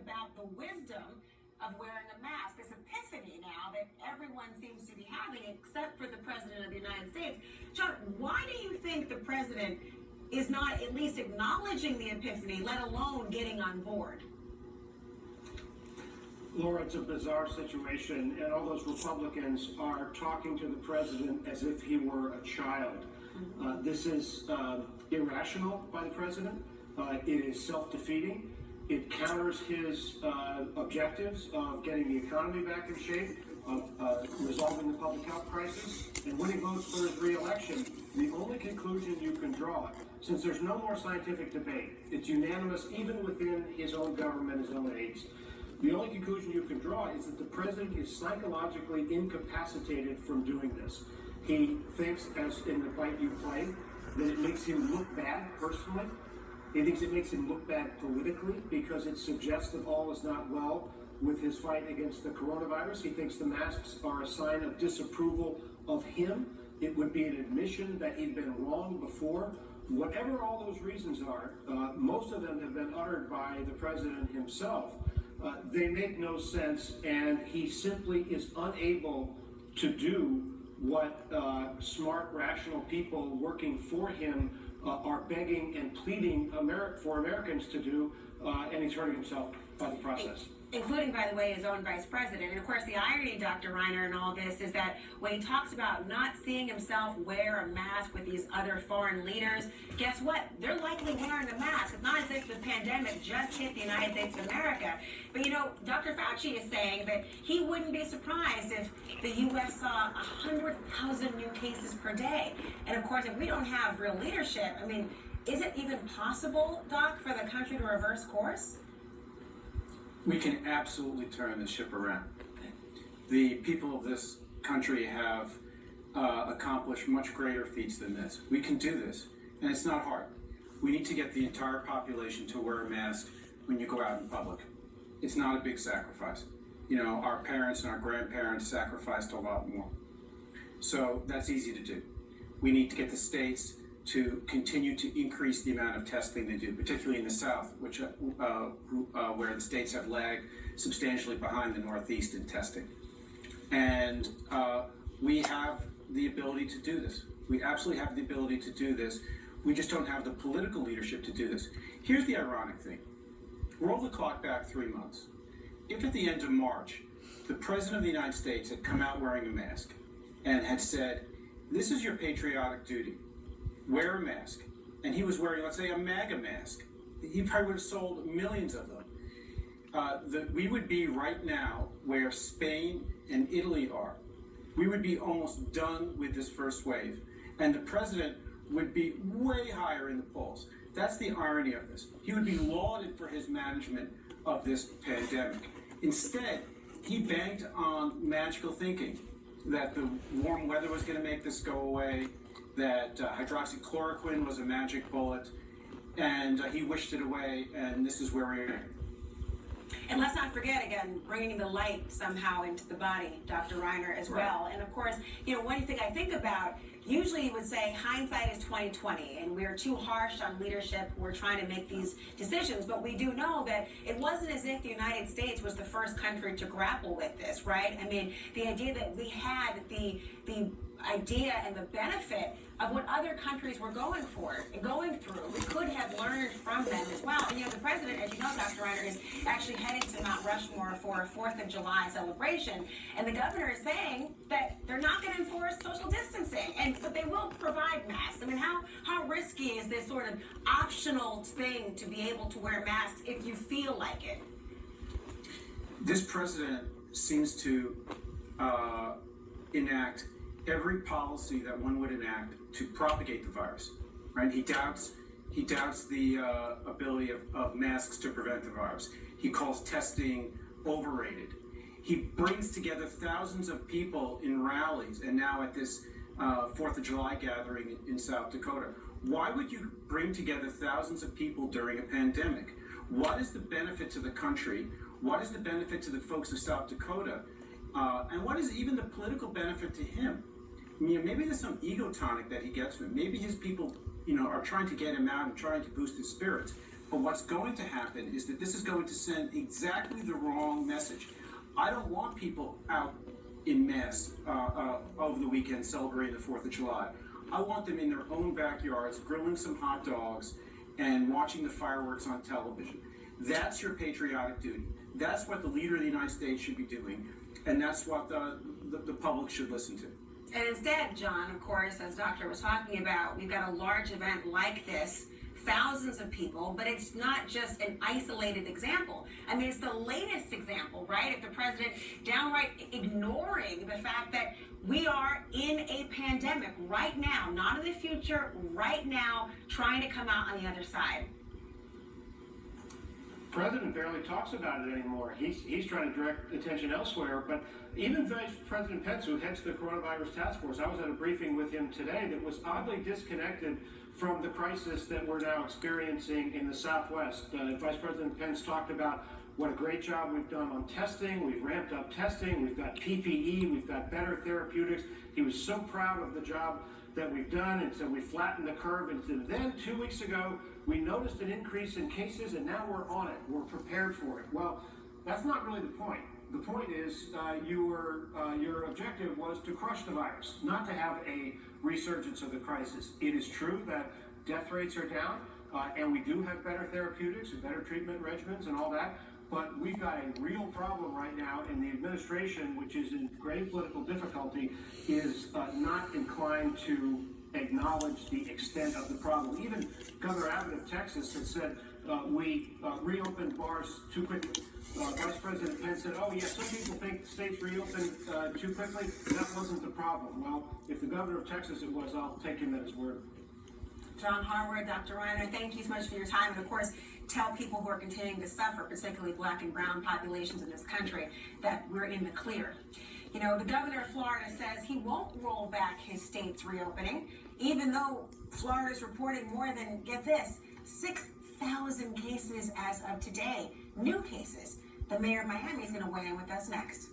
about the wisdom of wearing a mask. This epiphany now that everyone seems to be having, except for the President of the United States. John, why do you think the President is not at least acknowledging the epiphany, let alone getting on board? Laura, it's a bizarre situation, and all those Republicans are talking to the president as if he were a child. This is irrational by the president. It is self-defeating. It counters his objectives of getting the economy back in shape, of resolving the public health crisis, and when he votes for his re-election, the only conclusion you can draw, since there's no more scientific debate, it's unanimous even within his own government, his own aides, the only conclusion you can draw is that the president is psychologically incapacitated from doing this. He thinks, as in the fight you play, that it makes him look bad personally. He thinks it makes him look bad politically because it suggests that all is not well with his fight against the coronavirus. He thinks the masks are a sign of disapproval of him. It would be an admission that he'd been wrong before. Whatever all those reasons are, most of them have been uttered by the president himself. They make no sense, and he simply is unable to do what smart, rational people working for him are begging and pleading for Americans to do, and he's hurting himself by the process. Including, by the way, his own vice president. And of course, the irony, Dr. Reiner, in all this is that when he talks about not seeing himself wear a mask with these other foreign leaders, guess what? They're likely wearing a mask. It's not as if the pandemic just hit the United States of America. But, you know, Dr. Fauci is saying that he wouldn't be surprised if the U.S. saw 100,000 new cases per day. And, of course, if we don't have real leadership, I mean, is it even possible, Doc, for the country to reverse course? We can absolutely turn the ship around. The people of this country have accomplished much greater feats than this. We can do this, and it's not hard. We need to get the entire population to wear a mask when you go out in public. It's not a big sacrifice. You know, our parents and our grandparents sacrificed a lot more. So that's easy to do. We need to get the states to continue to increase the amount of testing they do, particularly in the South, which where the states have lagged substantially behind the Northeast in testing. And we have the ability to do this. We absolutely have the ability to do this. We just don't have the political leadership to do this. Here's the ironic thing. Roll the clock back 3 months. If at the end of March, the President of the United States had come out wearing a mask and had said, this is your patriotic duty, wear a mask, and he was wearing, let's say, a MAGA mask, he probably would have sold millions of them. We would be right now where Spain and Italy are. We would be almost done with this first wave, and the president would be way higher in the polls. That's the irony of this. He would be lauded for his management of this pandemic. Instead, he banked on magical thinking that the warm weather was going to make this go away, that hydroxychloroquine was a magic bullet, and he wished it away, and this is where we are. And let's not forget, again, bringing the light somehow into the body, Dr. Reiner, as well. And of course, you know, one thing I think about, usually you would say hindsight is 20/20, and we're too harsh on leadership. We're trying to make these decisions, but we do know that it wasn't as if the United States was the first country to grapple with this, right? I mean, the idea that we had the idea and the benefit of what other countries were going through. We could have learned from them as well. And you know, the president, as you know, Dr. Reiner, is actually heading to Mount Rushmore for a 4th of July celebration. And the governor is saying that they're not going to enforce social distancing, but they will provide masks. I mean, how risky is this sort of optional thing to be able to wear masks if you feel like it? This president seems to enact every policy that one would enact to propagate the virus, right? He doubts the ability of masks to prevent the virus. He calls testing overrated. He brings together thousands of people in rallies, and now at this 4th of July gathering in South Dakota. Why would you bring together thousands of people during a pandemic? What is the benefit to the country? What is the benefit to the folks of South Dakota? And what is even the political benefit to him? You know, maybe there's some ego tonic that he gets from it. Maybe his people, you know, are trying to get him out and trying to boost his spirits. But what's going to happen is that this is going to send exactly the wrong message. I don't want people out in mass over the weekend celebrating the 4th of July. I want them in their own backyards grilling some hot dogs and watching the fireworks on television. That's your patriotic duty. That's what the leader of the United States should be doing, and that's what the public should listen to. And instead, John, of course, as Doctor was talking about, we've got a large event like this, thousands of people, but it's not just an isolated example. I mean, it's the latest example, right, of the president downright ignoring the fact that we are in a pandemic right now, not in the future, right now, trying to come out on the other side. The president barely talks about it anymore. He's trying to direct attention elsewhere. But even Vice President Pence, who heads the coronavirus task force, I was at a briefing with him today that was oddly disconnected from the crisis that we're now experiencing in the Southwest. Vice President Pence talked about what a great job we've done on testing. We've ramped up testing. We've got PPE. We've got better therapeutics. He was so proud of the job that we've done, and so we flattened the curve. And then 2 weeks ago, we noticed an increase in cases, and now we're on it. We're prepared for it. Well, that's not really the point. The point is your objective was to crush the virus, not to have a resurgence of the crisis. It is true that death rates are down, and we do have better therapeutics and better treatment regimens and all that. But we've got a real problem right now, and the administration, which is in grave political difficulty, is not inclined to acknowledge the extent of the problem. Even Governor Abbott of Texas has said we reopened bars too quickly. Vice President Pence said, oh, yeah, some people think the states reopened too quickly. That wasn't the problem. Well, if the governor of Texas it was, I'll take him at his word. John Harwood, Dr. Reiner, thank you so much for your time. And of course, tell people who are continuing to suffer, particularly Black and brown populations in this country, that we're in the clear. You know, the governor of Florida says he won't roll back his state's reopening, even though Florida is reporting more than, get this, 6,000 cases as of today, new cases. The mayor of Miami is going to weigh in with us next.